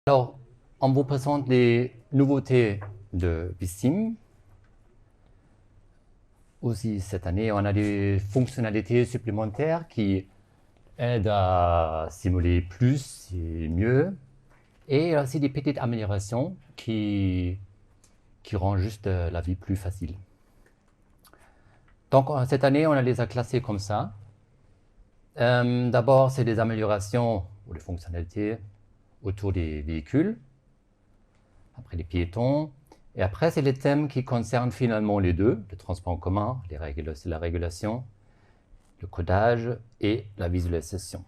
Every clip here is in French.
Alors, on vous présente les nouveautés de Vissim. Aussi, cette année, on a des fonctionnalités supplémentaires qui aident à simuler plus et mieux. Et aussi des petites améliorations qui rendent juste la vie plus facile. Donc, cette année, on les a classés comme ça. D'abord, c'est des améliorations ou des fonctionnalités autour des véhicules. Après les piétons, et après c'est les thèmes qui concernent finalement les deux, le transport en commun, la régulation, le codage et la visualisation.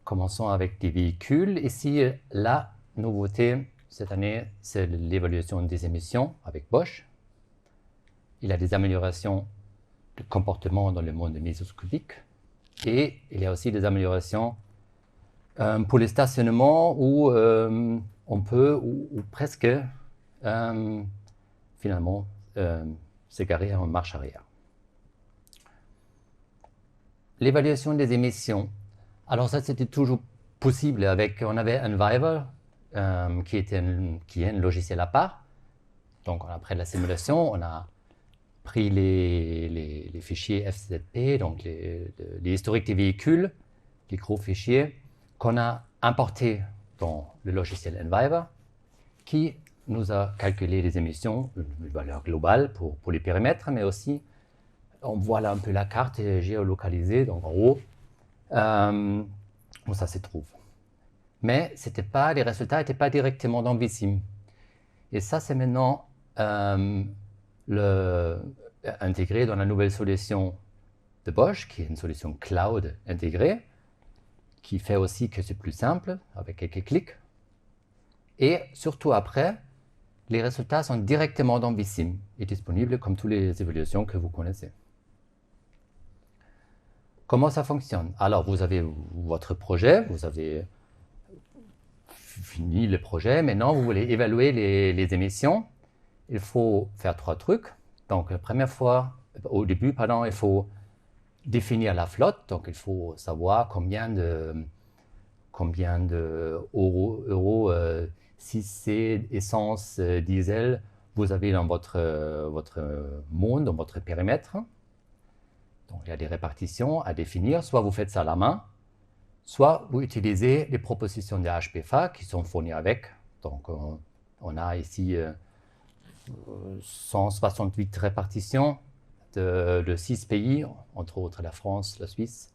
Commençons avec des véhicules. Ici, la nouveauté cette année, c'est l'évaluation des émissions avec Bosch. Il y a des améliorations de comportement dans le monde mésoscopique et il y a aussi des améliorations pour les stationnements où on peut, ou presque, finalement, s'égarer en marche arrière. L'évaluation des émissions. Alors ça, c'était toujours possible avec, on avait Enviver, qui est un logiciel à part. Donc après la simulation, on a pris les fichiers FZP, donc les historiques des véhicules, les gros fichiers, qu'on a importé dans le logiciel Enviver, qui nous a calculé les émissions, une valeur globale pour les périmètres, mais aussi, on voit là un peu la carte géolocalisée, donc en haut, où ça se trouve. Mais les résultats n'étaient pas directement dans Vissim. Et ça, c'est maintenant intégré dans la nouvelle solution de Bosch, qui est une solution cloud intégrée, qui fait aussi que c'est plus simple, avec quelques clics. Et surtout après, les résultats sont directement dans Vissim et disponibles comme toutes les évaluations que vous connaissez. Comment ça fonctionne? Alors, vous avez votre projet, vous avez fini le projet, maintenant vous voulez évaluer les émissions. Il faut faire 3 trucs. Donc, la première fois, au début, il faut définir la flotte, donc il faut savoir combien de euros 6C, essence, diesel vous avez dans votre monde, dans votre périmètre. Donc il y a des répartitions à définir, soit vous faites ça à la main, soit vous utilisez les propositions de HPFA qui sont fournies avec. Donc on a ici 168 répartitions de 6 pays, entre autres la France, la Suisse.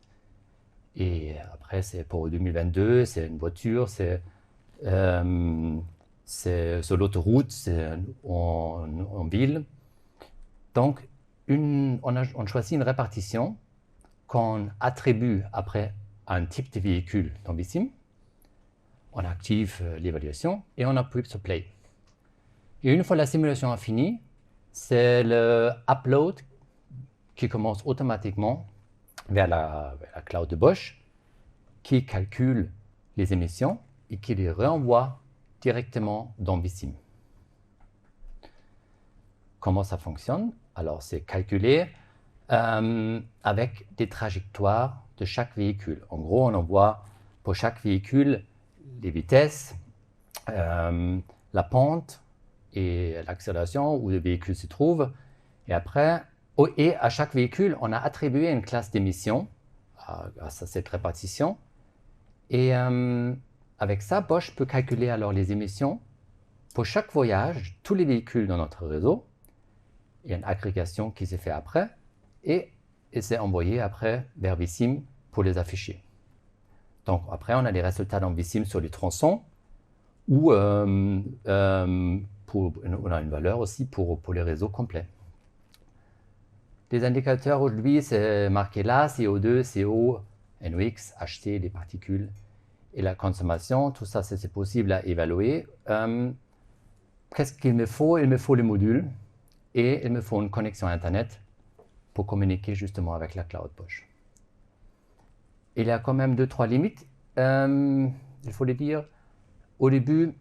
Et après, c'est pour 2022, c'est une voiture, c'est sur l'autoroute, c'est en ville. Donc, on choisit une répartition qu'on attribue après à un type de véhicule dans Vissim. On active l'évaluation et on appuie sur Play. Et une fois la simulation a fini, c'est le upload qui commence automatiquement vers la cloud de Bosch, qui calcule les émissions et qui les renvoie directement dans Vissim. Comment ça fonctionne? Alors, c'est calculé avec des trajectoires de chaque véhicule. En gros, on envoie pour chaque véhicule les vitesses, la pente et l'accélération où le véhicule se trouve. Et après, et à chaque véhicule, on a attribué une classe d'émission grâce à cette répartition. Et avec ça, Bosch peut calculer alors les émissions pour chaque voyage, tous les véhicules dans notre réseau. Il y a une agrégation qui s'est faite après et c'est envoyé après vers Vissim pour les afficher. Donc après, on a les résultats dans Vissim sur les tronçons ou on a une valeur aussi pour les réseaux complets. Les indicateurs aujourd'hui, c'est marqué là, CO2, CO, NOx, HT, les particules et la consommation. Tout ça, c'est possible à évaluer. Qu'est-ce qu'il me faut? Il me faut le module et il me faut une connexion Internet pour communiquer justement avec la cloud Bosch. Il y a quand même 2-3 limites, il faut le dire. Au début,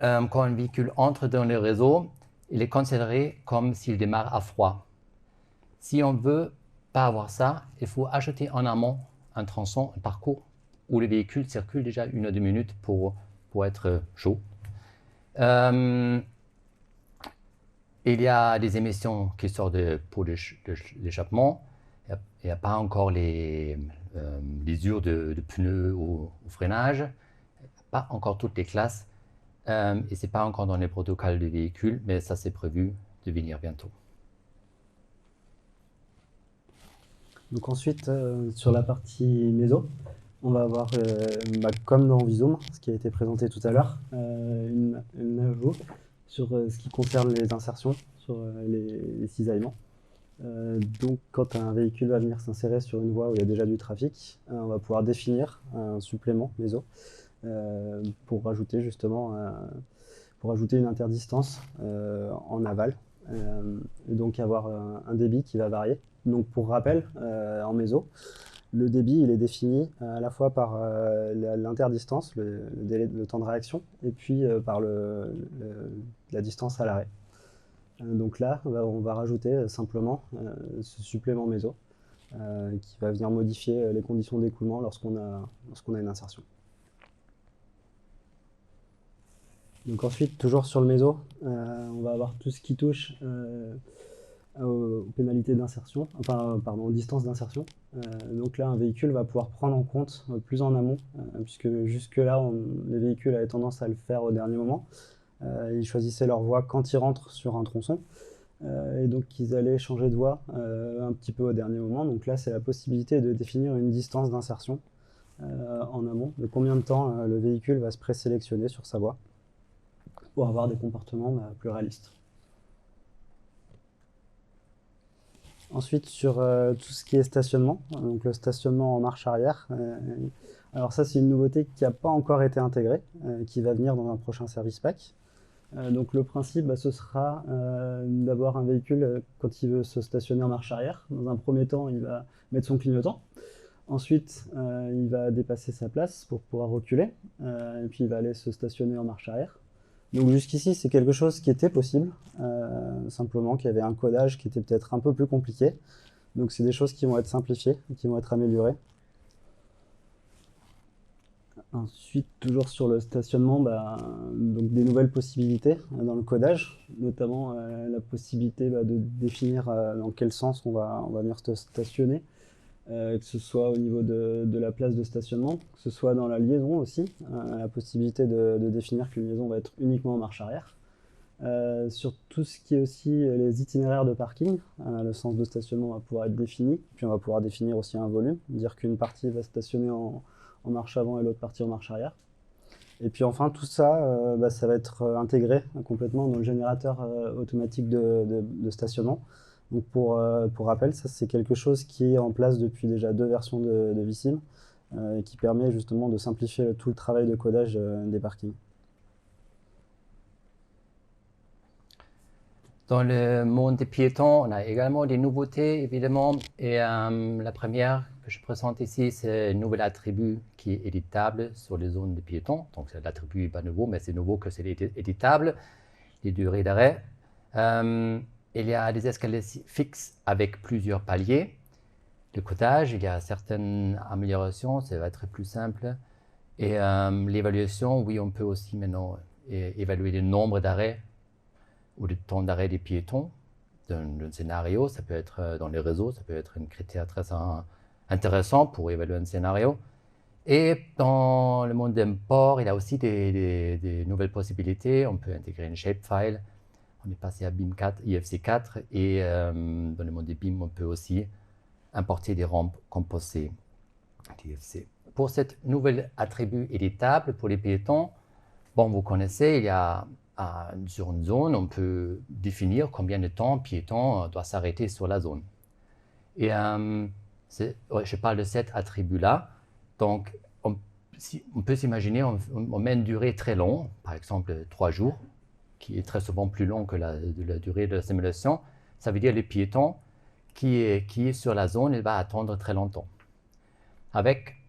quand un véhicule entre dans le réseau, il est considéré comme s'il démarre à froid. Si on ne veut pas avoir ça, il faut ajouter en amont un tronçon, un parcours où le véhicule circule déjà 1 à 2 minutes pour être chaud. Il y a des émissions qui sortent de pots d'échappement. Il n'y a pas encore les usures de pneus au freinage, pas encore toutes les classes. Et ce n'est pas encore dans les protocoles de véhicules, mais ça c'est prévu de venir bientôt. Donc ensuite, sur la partie méso, on va avoir, comme dans Visum, ce qui a été présenté tout à l'heure, une ajout sur ce qui concerne les insertions, sur les cisaillements. Donc quand un véhicule va venir s'insérer sur une voie où il y a déjà du trafic, on va pouvoir définir un supplément méso pour rajouter justement une interdistance en aval, et donc avoir un débit qui va varier. Donc pour rappel, en méso, le débit il est défini à la fois par l'interdistance, le temps de réaction, et puis par la distance à l'arrêt. Donc là, on va rajouter simplement ce supplément méso qui va venir modifier les conditions d'écoulement lorsqu'on a une insertion. Donc ensuite, toujours sur le méso, on va avoir tout ce qui touche aux pénalités d'insertion, aux distances d'insertion. Donc là, un véhicule va pouvoir prendre en compte plus en amont, puisque jusque-là, les véhicules avaient tendance à le faire au dernier moment. Ils choisissaient leur voie quand ils rentrent sur un tronçon, et donc ils allaient changer de voie un petit peu au dernier moment. Donc là, c'est la possibilité de définir une distance d'insertion en amont, de combien de temps le véhicule va se présélectionner sur sa voie pour avoir des comportements plus réalistes. Ensuite, sur tout ce qui est stationnement, donc le stationnement en marche arrière. Alors ça, c'est une nouveauté qui n'a pas encore été intégrée, qui va venir dans un prochain service pack. Donc le principe, ce sera d'avoir un véhicule, quand il veut se stationner en marche arrière, dans un premier temps, il va mettre son clignotant. Ensuite, il va dépasser sa place pour pouvoir reculer, et puis il va aller se stationner en marche arrière. Donc jusqu'ici, c'est quelque chose qui était possible, simplement qu'il y avait un codage qui était peut-être un peu plus compliqué. Donc c'est des choses qui vont être simplifiées, qui vont être améliorées. Ensuite, toujours sur le stationnement, donc des nouvelles possibilités dans le codage, notamment la possibilité de définir dans quel sens on va venir se stationner, que ce soit au niveau de la place de stationnement, que ce soit dans la liaison aussi, la possibilité de définir qu'une liaison va être uniquement en marche arrière. Sur tout ce qui est aussi les itinéraires de parking, le sens de stationnement va pouvoir être défini, puis on va pouvoir définir aussi un volume, dire qu'une partie va stationner en marche avant et l'autre partie en marche arrière. Et puis enfin, tout ça, ça va être intégré complètement dans le générateur automatique de stationnement. Donc pour rappel, ça c'est quelque chose qui est en place depuis déjà 2 versions de Vissim, et qui permet justement de simplifier tout le travail de codage des parkings. Dans le monde des piétons, on a également des nouveautés, évidemment. Et la première que je présente ici, c'est un nouvel attribut qui est éditable sur les zones de piétons. Donc l'attribut n'est pas nouveau, mais c'est nouveau que c'est éditable. Les durées d'arrêt. Il y a des escaliers fixes avec plusieurs paliers. Le codage, il y a certaines améliorations, ça va être plus simple. Et l'évaluation, oui, on peut aussi maintenant évaluer le nombre d'arrêts ou le temps d'arrêt des piétons d'un scénario. Ça peut être dans les réseaux, ça peut être un critère très intéressant pour évaluer un scénario. Et dans le monde d'import, il y a aussi des nouvelles possibilités. On peut intégrer une shapefile. On est passé à BIM 4, IFC4, et dans le monde des BIM, on peut aussi importer des rampes composées d'IFC. Pour cette nouvelle attribut éditable pour les piétons, bon, vous connaissez, il y a sur une zone, on peut définir combien de temps un piéton doit s'arrêter sur la zone. Et je parle de cet attribut-là. Donc, on peut s'imaginer, on met une durée très longue, par exemple 3 jours, qui est très souvent plus long que la durée de la simulation. Ça veut dire que le piéton qui est sur la zone, il va attendre très longtemps.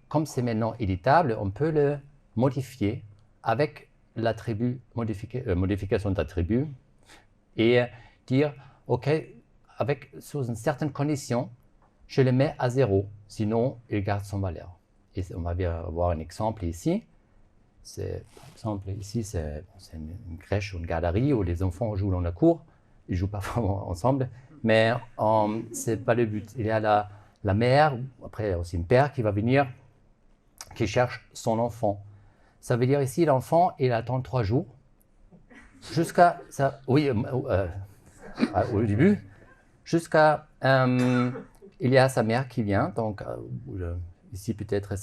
Comme c'est maintenant éditable, on peut le modifier avec l'attribut modification d'attribut et dire, OK, sous une certaine condition, je le mets à 0, sinon il garde son valeur. Et on va voir un exemple ici. Par exemple, ici, c'est une crèche ou une garderie où les enfants jouent dans la cour. Ils ne jouent pas vraiment ensemble, mais ce n'est pas le but. Il y a la mère, après aussi une père qui va venir, qui cherche son enfant. Ça veut dire ici, l'enfant, il attend 3 jours jusqu'à ça. Oui, au début, jusqu'à il y a sa mère qui vient. Donc ici peut-être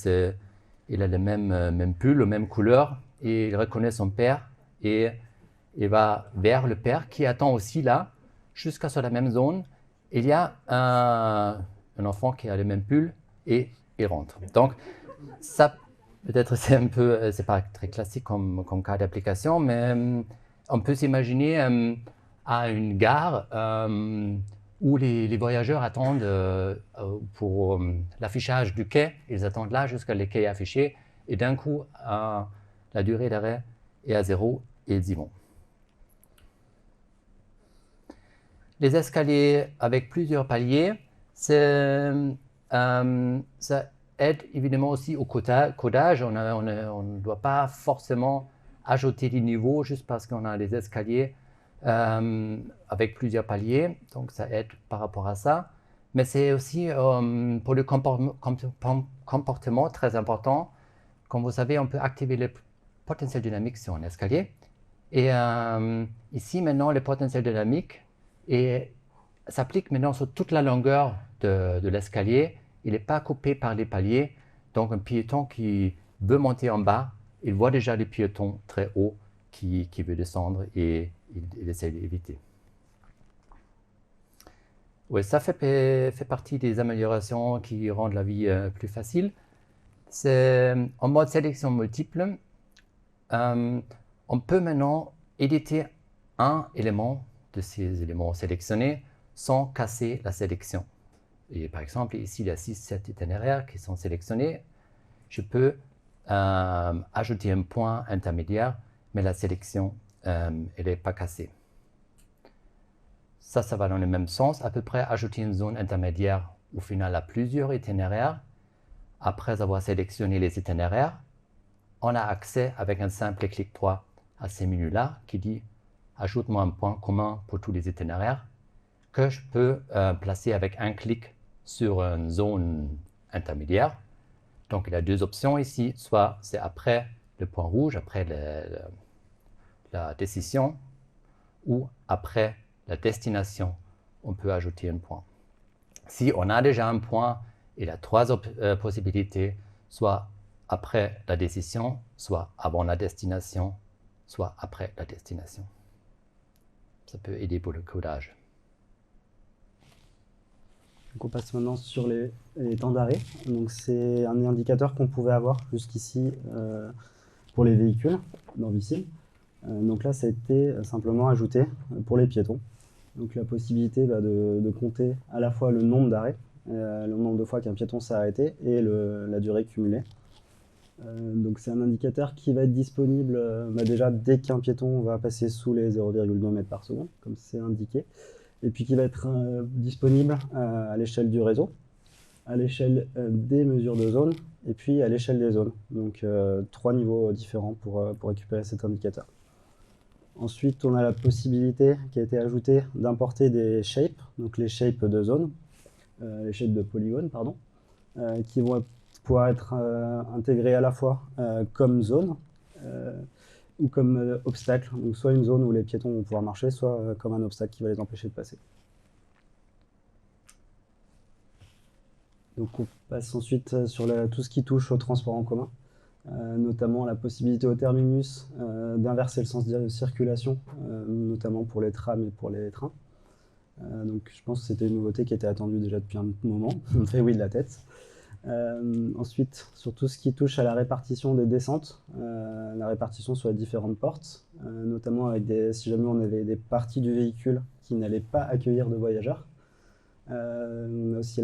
il a le même pull, la même couleur, et il reconnaît son père et il va vers le père qui attend aussi là, jusqu'à sur la même zone. Il y a un enfant qui a le même pull et il rentre. Donc ça, peut-être c'est un peu, c'est pas très classique comme cas d'application, mais on peut s'imaginer à une gare où les voyageurs attendent pour l'affichage du quai. Ils attendent là jusqu'à le quai affiché et d'un coup, la durée d'arrêt est à 0 et ils y vont. Les escaliers avec plusieurs paliers, ça aide évidemment aussi au codage. On ne doit pas forcément ajouter des niveaux juste parce qu'on a des escaliers avec plusieurs paliers. Donc ça aide par rapport à ça. Mais c'est aussi pour le comportement très important. Comme vous savez, on peut activer le potentiel dynamique sur un escalier. Et ici maintenant, le potentiel dynamique s'applique maintenant sur toute la longueur de l'escalier. Il n'est pas coupé par les paliers. Donc un piéton qui veut monter en bas, il voit déjà les piétons très hauts qui veut descendre et il essaie d'éviter. Oui, ça fait partie des améliorations qui rendent la vie plus facile. C'est en mode sélection multiple. On peut maintenant éditer un élément de ces éléments sélectionnés sans casser la sélection. Et par exemple, ici, il y a 6-7 itinéraires qui sont sélectionnés. Je peux ajouter un point intermédiaire, mais la sélection, elle n'est pas cassée. Ça va dans le même sens. À peu près, ajouter une zone intermédiaire au final à plusieurs itinéraires. Après avoir sélectionné les itinéraires, on a accès avec un simple clic droit à ces menus-là qui dit « Ajoute-moi un point commun pour tous les itinéraires » que je peux placer avec un clic sur une zone intermédiaire. Donc, il y a 2 options ici. Soit c'est après le point rouge, après la décision, ou après la destination, on peut ajouter un point. Si on a déjà un point, il y a 3 possibilités, soit après la décision, soit avant la destination, soit après la destination. Ça peut aider pour le codage. Donc on passe maintenant sur les temps d'arrêt. Donc c'est un indicateur qu'on pouvait avoir jusqu'ici pour les véhicules dans Visim. Donc là, ça a été simplement ajouté pour les piétons. Donc la possibilité de compter à la fois le nombre d'arrêts, le nombre de fois qu'un piéton s'est arrêté et la durée cumulée. Donc c'est un indicateur qui va être disponible déjà dès qu'un piéton va passer sous les 0,2 mètres par seconde, comme c'est indiqué, et puis qui va être disponible à l'échelle du réseau, à l'échelle des mesures de zone, et puis à l'échelle des zones. Donc 3 niveaux différents pour récupérer cet indicateur. Ensuite, on a la possibilité qui a été ajoutée d'importer des shapes, donc les shapes de zone, les shapes de polygones, pardon, qui vont pouvoir être intégrés à la fois comme zone ou comme obstacle, donc soit une zone où les piétons vont pouvoir marcher, soit comme un obstacle qui va les empêcher de passer. Donc on passe ensuite sur tout ce qui touche au transport en commun. Notamment la possibilité au terminus d'inverser le sens de circulation, notamment pour les trams et pour les trains. Donc je pense que c'était une nouveauté qui était attendue déjà depuis un moment. On me fait oui de la tête. Ensuite, sur tout ce qui touche à la répartition des descentes, la répartition sur les différentes portes, notamment avec si jamais on avait des parties du véhicule qui n'allaient pas accueillir de voyageurs. On a aussi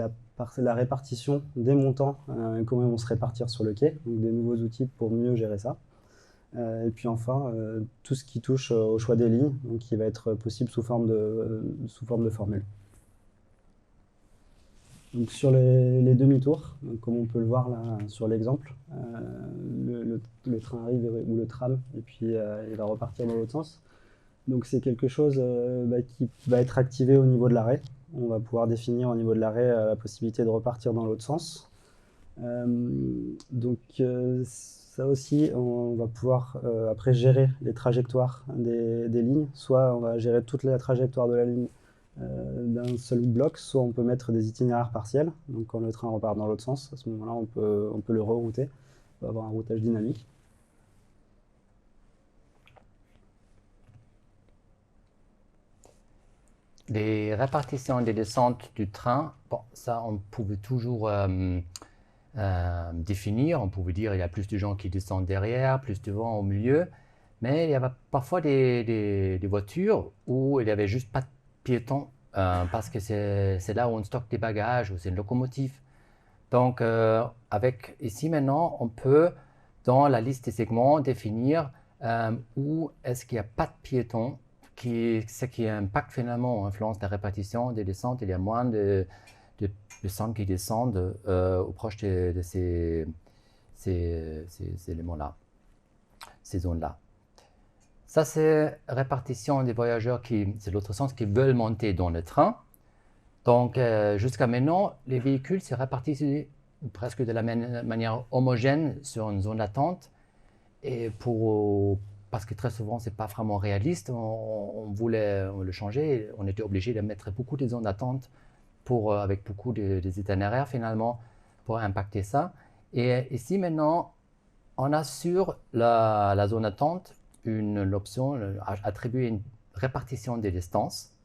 la répartition des montants, comment ils vont se répartir sur le quai, donc des nouveaux outils pour mieux gérer ça. Et puis enfin, tout ce qui touche au choix des lignes, donc qui va être possible sous forme de formule. Donc sur les demi-tours, comme on peut le voir là sur l'exemple, le train arrive ou le tram et puis il va repartir dans l'autre sens. Donc c'est quelque chose qui va être activé au niveau de l'arrêt. On va pouvoir définir au niveau de l'arrêt la possibilité de repartir dans l'autre sens. Ça aussi, on va pouvoir après gérer les trajectoires des lignes. Soit on va gérer toute la trajectoire de la ligne d'un seul bloc, soit on peut mettre des itinéraires partiels. Donc quand le train repart dans l'autre sens, à ce moment-là, on peut le rerouter. On va avoir un routage dynamique. Les répartitions des descentes du train, bon, ça on pouvait toujours définir. On pouvait dire il y a plus de gens qui descendent derrière, plus de vent au milieu. Mais il y avait parfois des voitures où il n'y avait juste pas de piétons parce que c'est là où on stocke des bagages ou c'est une locomotive. Donc avec ici maintenant, on peut dans la liste des segments définir où est-ce qu'il n'y a pas de piétons, ce qui impacte finalement, influence la répartition des descentes. Il y a moins de centres qui descendent au proche de ces éléments-là, ces zones-là. Ça, c'est répartition des voyageurs c'est l'autre sens, qui veulent monter dans le train. Donc, jusqu'à maintenant, les véhicules se répartissent presque de la manière homogène sur une zone d'attente. Et parce que très souvent, ce n'est pas vraiment réaliste, on voulait le changer. On était obligé de mettre beaucoup de zones d'attente avec beaucoup d'itinéraires finalement pour impacter ça. Et ici maintenant, on a sur la zone d'attente l'option attribuer une répartition des distances.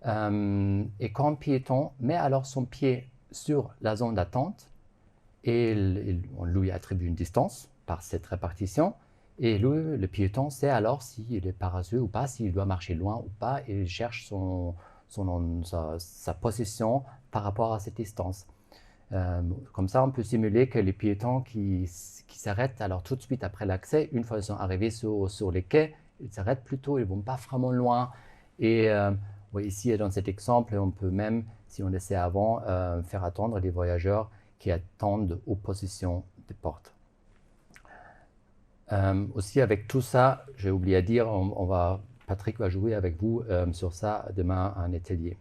Et quand un piéton met alors son pied sur la zone d'attente, et on lui attribue une distance par cette répartition, et le piéton sait alors s'il est paresseux ou pas, s'il doit marcher loin ou pas, et il cherche sa position par rapport à cette distance. Comme ça, on peut simuler que les piétons qui s'arrêtent alors tout de suite après l'accès, une fois qu'ils sont arrivés sur les quais, ils s'arrêtent plutôt, ils ne vont pas vraiment loin. Et ici, dans cet exemple, on peut même, si on le sait avant, faire attendre les voyageurs qui attendent aux positions des portes. Aussi, avec tout ça, j'ai oublié à dire, Patrick va jouer avec vous sur ça demain en atelier.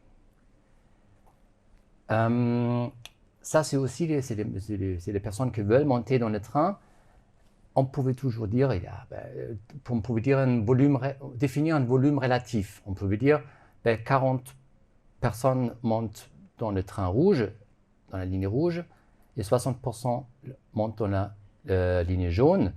Ça, c'est aussi les personnes qui veulent monter dans le train. On pouvait toujours dire, on pouvait dire définir un volume relatif. On pouvait dire 40 personnes montent dans le train rouge, dans la ligne rouge, et 60% montent dans la ligne jaune.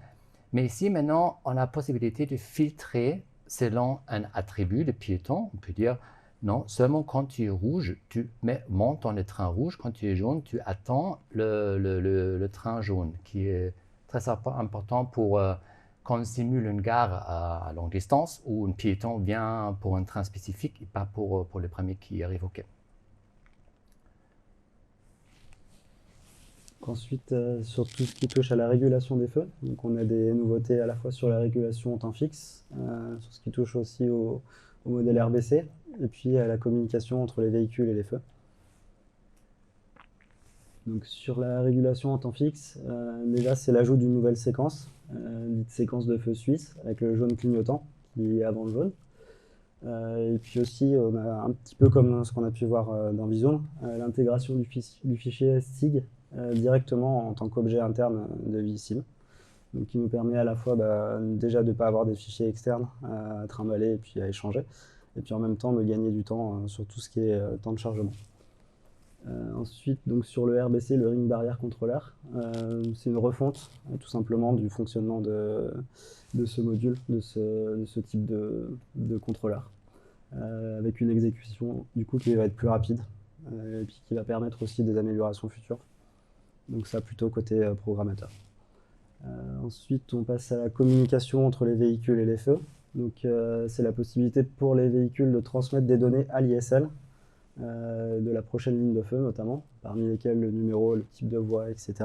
Mais ici, maintenant, on a la possibilité de filtrer selon un attribut de piéton. On peut dire, non, seulement quand tu es rouge, tu montes dans le train rouge. Quand tu es jaune, tu attends le train jaune, qui est très important pour quand on simule une gare à longue distance où un piéton vient pour un train spécifique et pas pour le premier qui arrive au quai. Ensuite, sur tout ce qui touche à la régulation des feux, donc on a des nouveautés à la fois sur la régulation en temps fixe, sur ce qui touche aussi au modèle RBC, et puis à la communication entre les véhicules et les feux. Donc sur la régulation en temps fixe, déjà c'est l'ajout d'une nouvelle séquence, dite séquence de feu suisse, avec le jaune clignotant qui est avant le jaune. Et puis aussi, on a un petit peu comme ce qu'on a pu voir dans Vision, l'intégration du fichier STIG directement en tant qu'objet interne de ViSim. Donc qui nous permet à la fois déjà de ne pas avoir des fichiers externes à trimballer et puis à échanger, et puis en même temps de gagner du temps sur tout ce qui est temps de chargement. Ensuite, donc sur le RBC, le Ring Barrier Controller, c'est une refonte tout simplement du fonctionnement de ce module, de ce type de contrôleur, avec une exécution du coup qui va être plus rapide et puis qui va permettre aussi des améliorations futures. Donc ça plutôt côté programmateur. Ensuite, on passe à la communication entre les véhicules et les feux. Donc c'est la possibilité pour les véhicules de transmettre des données à l'ISL, de la prochaine ligne de feu notamment, parmi lesquelles le numéro, le type de voie, etc.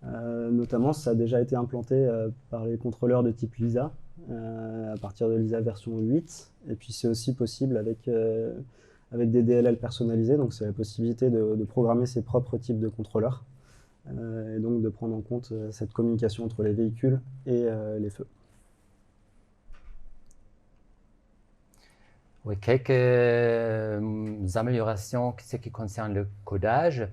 Notamment, ça a déjà été implanté par les contrôleurs de type LISA, à partir de LISA version 8, et puis c'est aussi possible avec avec des DLL personnalisés, donc c'est la possibilité de programmer ses propres types de contrôleurs, et donc de prendre en compte cette communication entre les véhicules et les feux. Oui, quelques améliorations ce qui concerne le codage.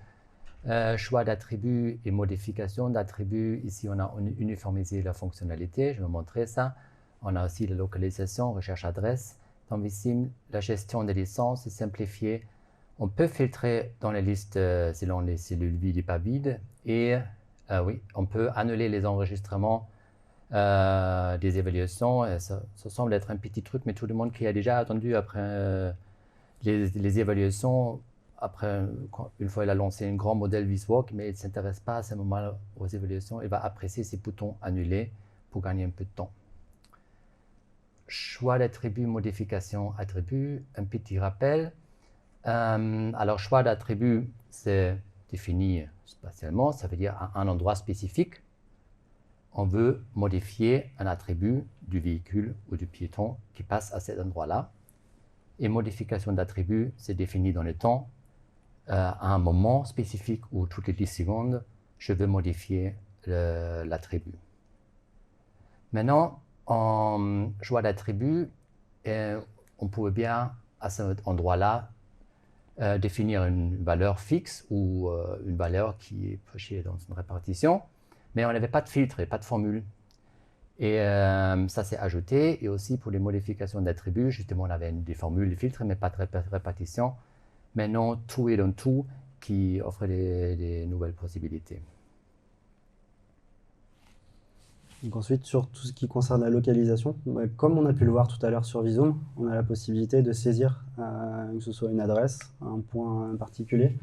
Choix d'attributs et modification d'attributs. Ici, on a uniformisé la fonctionnalité. Je vais vous montrer ça. On a aussi la localisation, recherche adresse. Dans Vissim, la gestion des licences est simplifiée. On peut filtrer dans les listes selon les cellules vides et pas vides. Et oui, on peut annuler les enregistrements des évaluations. Ça semble être un petit truc, mais tout le monde qui a déjà attendu après les évaluations, après, une fois il a lancé un grand modèle VisWalk, mais il ne s'intéresse pas à ce moment aux évaluations, il va apprécier ces boutons annulés pour gagner un peu de temps. Choix d'attribut, modification attribut, un petit rappel. Alors, choix d'attribut, c'est défini spatialement, ça veut dire à un endroit spécifique. On veut modifier un attribut du véhicule ou du piéton qui passe à cet endroit-là. Et modification d'attribut, c'est défini dans le temps. À un moment spécifique ou toutes les 10 secondes, je veux modifier l'attribut. Maintenant, en choix d'attribut, on pouvait bien, à cet endroit-là, définir une valeur fixe ou une valeur qui est cochée dans une répartition, mais on n'avait pas de filtre et pas de formule. Et ça s'est ajouté, et aussi pour les modifications d'attributs, justement, on avait des formules, des filtres, mais pas de répartition. Maintenant, tout est dans tout qui offre des nouvelles possibilités. Donc ensuite, sur tout ce qui concerne la localisation, comme on a pu le voir tout à l'heure sur Visum, on a la possibilité de saisir que ce soit une adresse, un point particulier.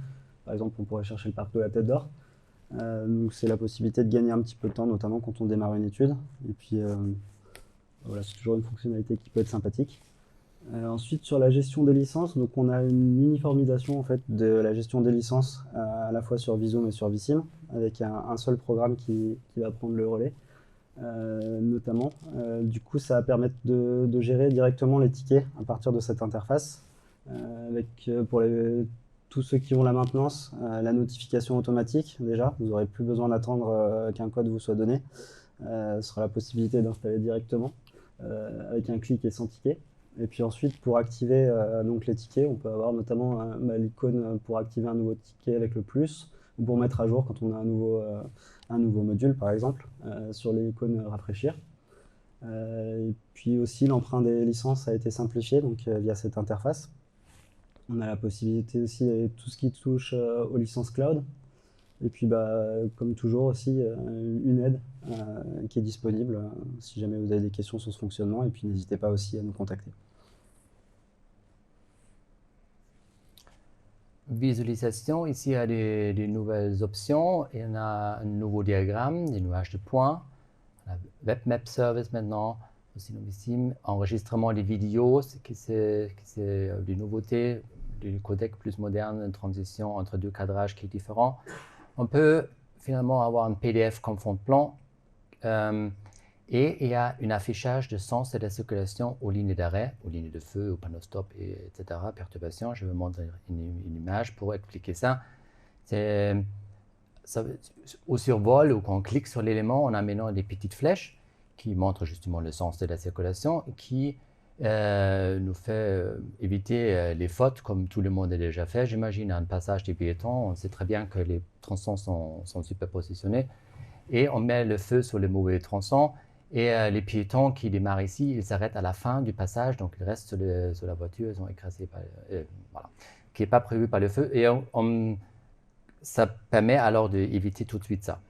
Par exemple, on pourrait chercher le parc de la Tête d'Or. Donc c'est la possibilité de gagner un petit peu de temps, notamment quand on démarre une étude. Et puis voilà, c'est toujours une fonctionnalité qui peut être sympathique. Ensuite, sur la gestion des licences, donc on a une uniformisation en fait de la gestion des licences à la fois sur Visum et sur Vissim, avec un seul programme qui va prendre le relais. Notamment. Du coup, ça va permettre de gérer directement les tickets à partir de cette interface, avec pour tous ceux qui ont la maintenance, la notification automatique déjà. Vous n'aurez plus besoin d'attendre qu'un code vous soit donné. Ce sera la possibilité d'installer directement avec un clic et sans ticket. Et puis ensuite, pour activer donc les tickets, on peut avoir notamment l'icône pour activer un nouveau ticket avec le plus, ou pour mettre à jour quand on a un nouveau module, par exemple, sur l'icône rafraîchir. Et puis aussi, l'emprunt des licences a été simplifié donc, via cette interface. On a la possibilité aussi de tout ce qui touche aux licences cloud. Et puis, comme toujours aussi, une aide qui est disponible si jamais vous avez des questions sur ce fonctionnement. Et puis, n'hésitez pas aussi à nous contacter. Visualisation, ici il y a des nouvelles options. Il y en a un nouveau diagramme, des nuages de points. On a Web Map Service maintenant, aussi dans Vissim. Enregistrement des vidéos, c'est des nouveautés, des codecs plus modernes, une transition entre deux cadrages qui est différent. On peut finalement avoir un PDF comme fond de plan. Et il y a un affichage de sens et de circulation aux lignes d'arrêt, aux lignes de feu, aux panneaux stop, etc. Perturbation. Je vais vous montrer une image pour expliquer ça. Au survol ou quand on clique sur l'élément, on a maintenant des petites flèches qui montrent justement le sens de la circulation et qui nous fait éviter les fautes comme tout le monde a déjà fait. J'imagine à un passage des piétons, on sait très bien que les tronçons sont super positionnés et on met le feu sur les mauvais tronçons. Et les piétons qui démarrent ici, ils s'arrêtent à la fin du passage, donc ils restent sur la voiture, ils sont écrasés par, voilà, qui n'est pas prévu par le feu. Et ça permet alors d'éviter tout de suite ça.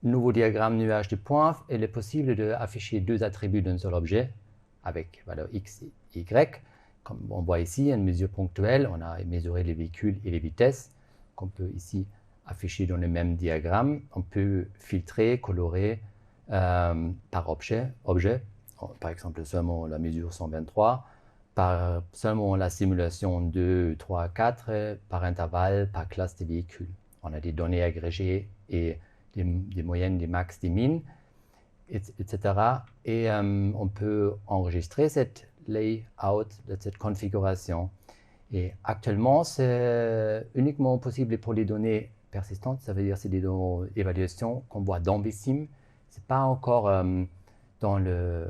Nouveau diagramme nuage de points, il est possible d'afficher deux attributs d'un seul objet avec valeur x et y. Comme on voit ici, une mesure ponctuelle, on a mesuré les véhicules et les vitesses, qu'on peut ici affiché dans le même diagramme. On peut filtrer, colorer par objet. Par exemple, seulement la mesure 123, par seulement la simulation 2, 3, 4, par intervalle, par classe des véhicules. On a des données agrégées et des moyennes, des max, des mines, etc. Et on peut enregistrer cette layout, de cette configuration. Et actuellement, c'est uniquement possible pour les données persistantes, ça veut dire c'est des données d'évaluation qu'on voit dans vSIM. Ce n'est pas encore dans le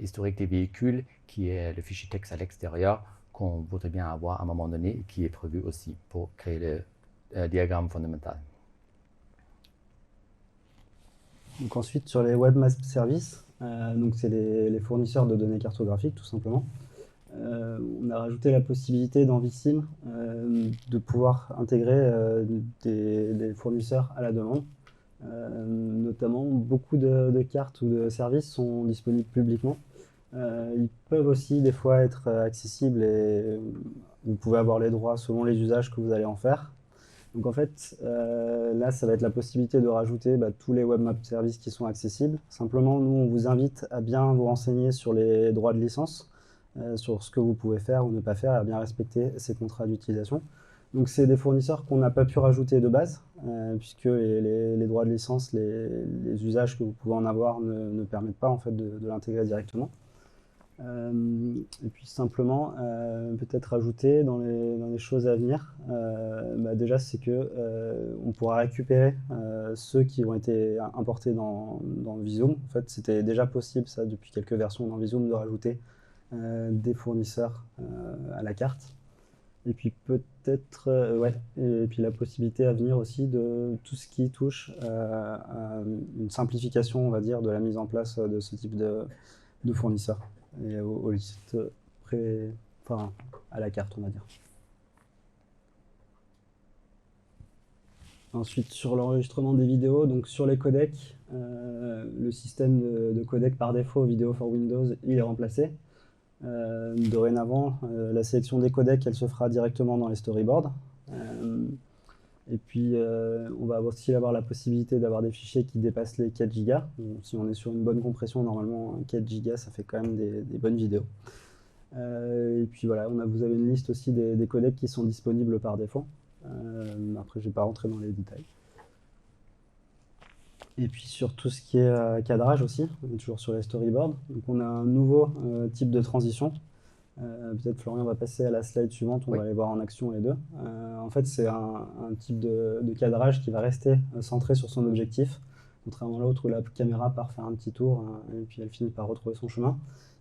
historique des véhicules, qui est le fichier texte à l'extérieur, qu'on voudrait bien avoir à un moment donné, et qui est prévu aussi pour créer le diagramme fondamental. Donc ensuite, sur les Web Map Services, donc c'est les fournisseurs de données cartographiques, tout simplement. On a rajouté la possibilité dans vSIM de pouvoir intégrer des fournisseurs à la demande. Notamment, beaucoup de cartes ou de services sont disponibles publiquement. Ils peuvent aussi des fois être accessibles et vous pouvez avoir les droits selon les usages que vous allez en faire. Donc en fait, là, ça va être la possibilité de rajouter tous les webmap services qui sont accessibles. Simplement, nous, on vous invite à bien vous renseigner sur les droits de licence, sur ce que vous pouvez faire ou ne pas faire, et à bien respecter ces contrats d'utilisation. Donc c'est des fournisseurs qu'on n'a pas pu rajouter de base, puisque les droits de licence, les usages que vous pouvez en avoir ne permettent pas en fait, de l'intégrer directement. Et puis simplement, peut-être rajouter dans les choses à venir, déjà c'est que on pourra récupérer ceux qui ont été importés dans Visum. En fait, c'était déjà possible ça depuis quelques versions dans Visum de rajouter des fournisseurs à la carte. Et puis peut-être, et puis la possibilité à venir aussi de tout ce qui touche à une simplification, on va dire, de la mise en place de ce type de fournisseurs et aux listes à la carte, on va dire. Ensuite, sur l'enregistrement des vidéos, donc sur les codecs, le système de codec par défaut Video for Windows, il est remplacé. Dorénavant, la sélection des codecs, elle se fera directement dans les storyboards. Et puis, on va aussi avoir la possibilité d'avoir des fichiers qui dépassent les 4 Go. Donc, si on est sur une bonne compression, normalement, 4 Go, ça fait quand même des bonnes vidéos. Et puis voilà, vous avez une liste aussi des codecs qui sont disponibles par défaut. Après, je ne vais pas rentrer dans les détails. Et puis sur tout ce qui est cadrage aussi, on est toujours sur les storyboards. Donc on a un nouveau type de transition. Peut-être Florian va passer à la slide suivante, on va aller voir en action les deux. En fait, c'est un type de cadrage qui va rester centré sur son objectif, contrairement à l'autre où la caméra part faire un petit tour et puis elle finit par retrouver son chemin.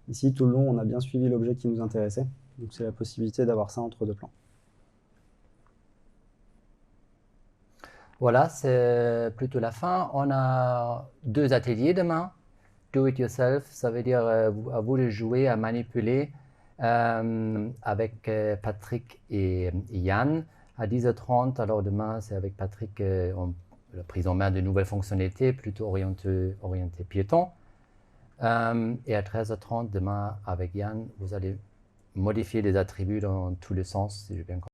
Ici, tout le long, on a bien suivi l'objet qui nous intéressait. Donc c'est la possibilité d'avoir ça entre deux plans. Voilà, c'est plutôt la fin. On a 2 ateliers demain. Do it yourself, ça veut dire à vous de jouer, à manipuler avec Patrick et Yann à 10h30. Alors demain, c'est avec Patrick, la prise en main de nouvelles fonctionnalités, plutôt orientées piéton. Et à 13h30, demain, avec Yann, vous allez modifier les attributs dans tous les sens, si j'ai bien compris.